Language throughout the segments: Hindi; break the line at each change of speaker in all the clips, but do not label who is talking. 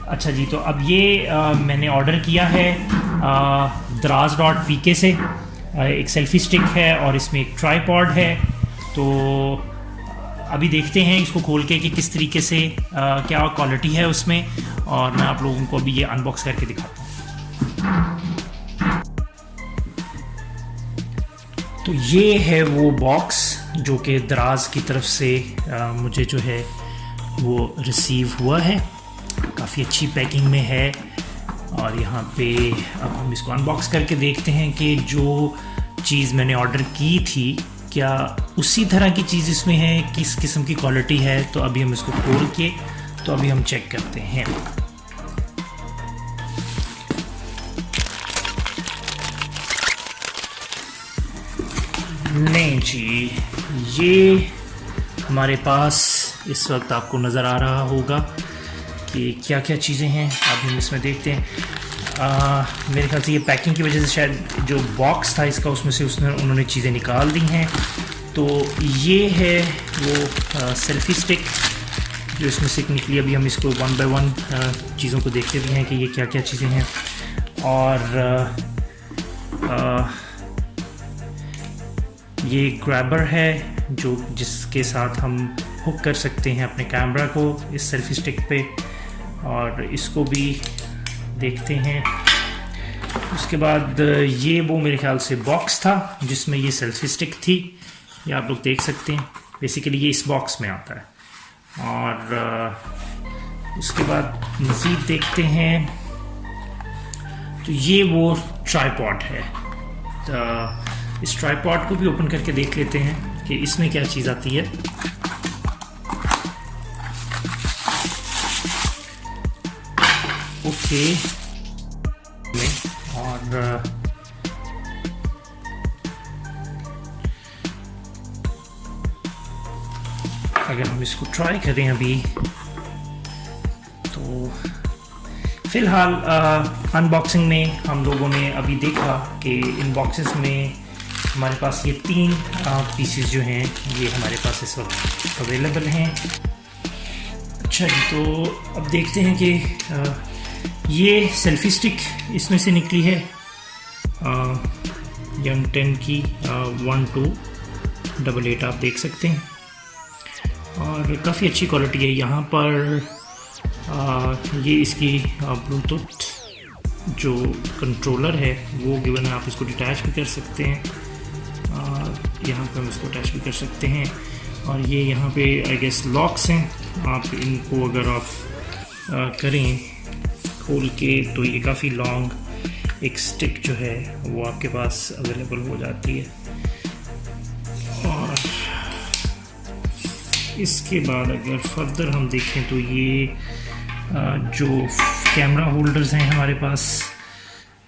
अच्छा जी, तो अब ये मैंने ऑर्डर किया है draz.pk से। एक सेल्फ़ी स्टिक है और इसमें एक ट्राईपॉड है। तो अभी देखते हैं इसको खोल के कि किस तरीके से क्या क्वालिटी है उसमें, और मैं आप लोगों को अभी ये अनबॉक्स करके दिखाता हूँ। तो ये है वो बॉक्स जो कि दराज की तरफ से मुझे जो है वो रिसीव हुआ है। काफ़ी अच्छी पैकिंग में है। और यहाँ पे अब हम इसको अनबॉक्स करके देखते हैं कि जो चीज़ मैंने ऑर्डर की थी क्या उसी तरह की चीज़ इसमें है, किस किस्म की क्वालिटी है। तो अभी हम इसको खोल के तो अभी हम चेक करते हैं। नहीं जी, ये हमारे पास इस वक्त आपको नज़र आ रहा होगा कि क्या क्या चीज़ें हैं। अभी हम इसमें देखते हैं। मेरे ख्याल से ये पैकिंग की वजह से शायद जो बॉक्स था इसका उसमें से उन्होंने चीज़ें निकाल दी हैं। तो ये है वो सेल्फ़ी स्टिक जो इसमें से निकली। अभी हम इसको वन बाय वन चीज़ों को देखते भी हैं कि ये क्या क्या चीज़ें हैं। और ये ग्रैबर है जो जिसके साथ हम हुक कर सकते हैं अपने कैमरा को इस सेल्फ़ी स्टिक पे, और इसको भी देखते हैं। उसके बाद ये वो मेरे ख्याल से बॉक्स था जिसमें ये सेल्फ़ी स्टिक थी, ये आप लोग देख सकते हैं। बेसिकली ये इस बॉक्स में आता है। और उसके बाद मज़ीद देखते हैं तो ये वो ट्राईपॉड है। तो इस ट्राईपॉड को भी ओपन करके देख लेते हैं कि इसमें क्या चीज़ आती है। ओके, और अगर हम इसको ट्राई करें अभी तो फ़िलहाल अनबॉक्सिंग में हम लोगों ने अभी देखा कि इन बॉक्सेस में हमारे पास ये 3 पीसेस जो हैं ये हमारे पास इस वक्त अवेलेबल हैं। अच्छा जी, तो अब देखते हैं कि ये सेल्फ़ी स्टिक इसमें से निकली है यंग 10 की 1288 आप देख सकते हैं, और काफ़ी अच्छी क्वालिटी है। यहाँ पर ये इसकी ब्लूटूथ जो कंट्रोलर है वो गिवन है, आप इसको डिटैच भी कर सकते हैं। यहाँ पर हम इसको अटैच भी कर सकते हैं। और ये यहाँ पे आई गेस लॉक्स हैं, आप इनको अगर आप करें खोल के तो ये काफ़ी लॉन्ग एक स्टिक जो है वो आपके पास अवेलेबल हो जाती है। और इसके बाद अगर फर्दर हम देखें तो ये जो कैमरा होल्डर्स हैं हमारे पास,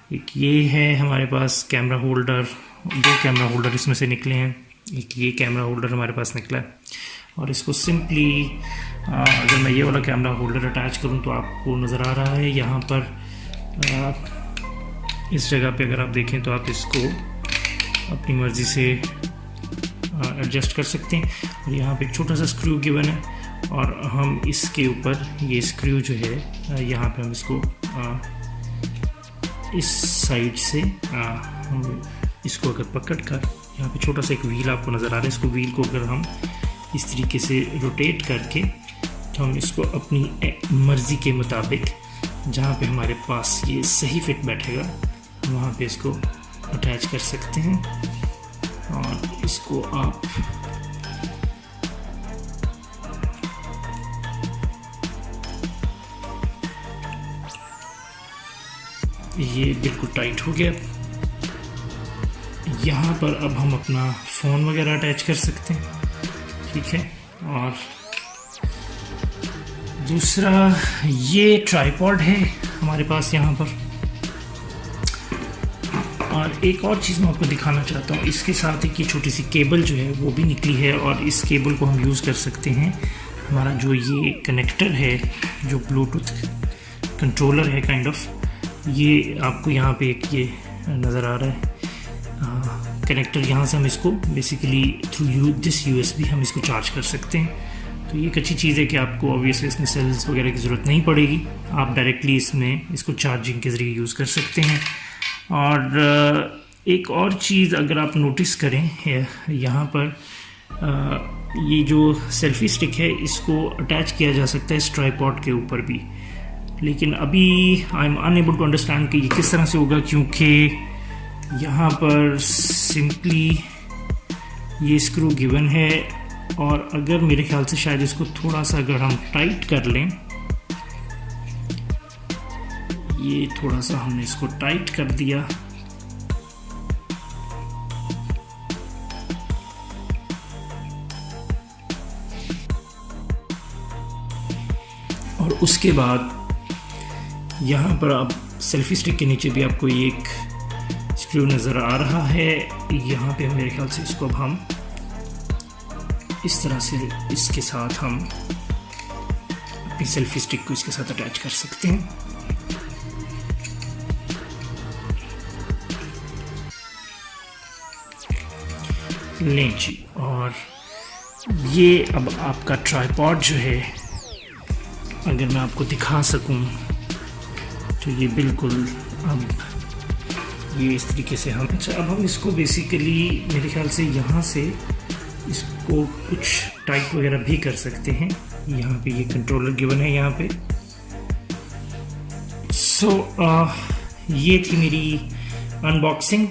एक ये है हमारे पास कैमरा होल्डर, 2 कैमरा होल्डर इसमें से निकले हैं। एक ये कैमरा होल्डर हमारे पास निकला है, और इसको सिंपली अगर मैं ये वाला कैमरा होल्डर अटैच करूं तो आपको नज़र आ रहा है यहाँ पर इस जगह पे अगर आप देखें तो आप इसको अपनी मर्ज़ी से एडजस्ट कर सकते हैं। और यहाँ पे एक छोटा सा स्क्रू गिवन है, और हम इसके ऊपर ये स्क्रू जो है यहाँ पे हम इसको इस साइड से हम इसको अगर पकड़ कर, यहाँ पे छोटा सा एक व्हील आपको नज़र आ रहा है, इसको व्हील को अगर हम इस तरीके से रोटेट करके तो हम इसको अपनी मर्ज़ी के मुताबिक जहाँ पे हमारे पास ये सही फिट बैठेगा वहाँ पे इसको अटैच कर सकते हैं। और इसको आप ये बिल्कुल टाइट हो गया। यहाँ पर अब हम अपना फ़ोन वगैरह अटैच कर सकते हैं, ठीक है। और दूसरा ये ट्राईपॉड है हमारे पास यहाँ पर। और एक और चीज़ मैं आपको दिखाना चाहता हूँ, इसके साथ एक ये छोटी सी केबल जो है वो भी निकली है, और इस केबल को हम यूज़ कर सकते हैं। हमारा जो ये कनेक्टर है जो ब्लूटूथ कंट्रोलर है काइंड ऑफ, ये आपको यहाँ पे एक ये नज़र आ रहा है कनेक्टर, यहाँ से हम इसको बेसिकली थ्रू दिस USB हम इसको चार्ज कर सकते हैं। तो ये एक अच्छी चीज़ है कि आपको ऑब्वियसली इसमें सेल्स वगैरह की ज़रूरत नहीं पड़ेगी, आप डायरेक्टली इसमें इसको चार्जिंग के ज़रिए यूज़ कर सकते हैं। और एक और चीज़ अगर आप नोटिस करें यहाँ पर ये जो सेल्फी स्टिक है इसको अटैच किया जा सकता है इस ट्राइपॉड के ऊपर भी, लेकिन अभी I am unable to understand कि ये किस तरह से होगा, क्योंकि यहाँ पर सिंपली ये स्क्रू गिवन है और अगर मेरे ख्याल से शायद इसको थोड़ा सा अगर हम टाइट कर लें, ये थोड़ा सा हमने इसको टाइट कर दिया और उसके बाद यहाँ पर आप सेल्फी स्टिक के नीचे भी आपको एक स्क्रू नज़र आ रहा है। यहाँ पे मेरे ख्याल से इसको अब हम इस तरह से इसके साथ हम अपनी सेल्फी स्टिक को इसके साथ अटैच कर सकते हैं। लें जी, और ये अब आपका ट्राइपॉड जो है अगर मैं आपको दिखा सकूं तो ये बिल्कुल अब ये इस तरीके से हम अब हम इसको बेसिकली मेरे ख्याल से यहाँ से इसको कुछ टाइट वगैरह भी कर सकते हैं। यहाँ पे ये कंट्रोलर गिवन है यहाँ पे। सो ये थी मेरी अनबॉक्सिंग।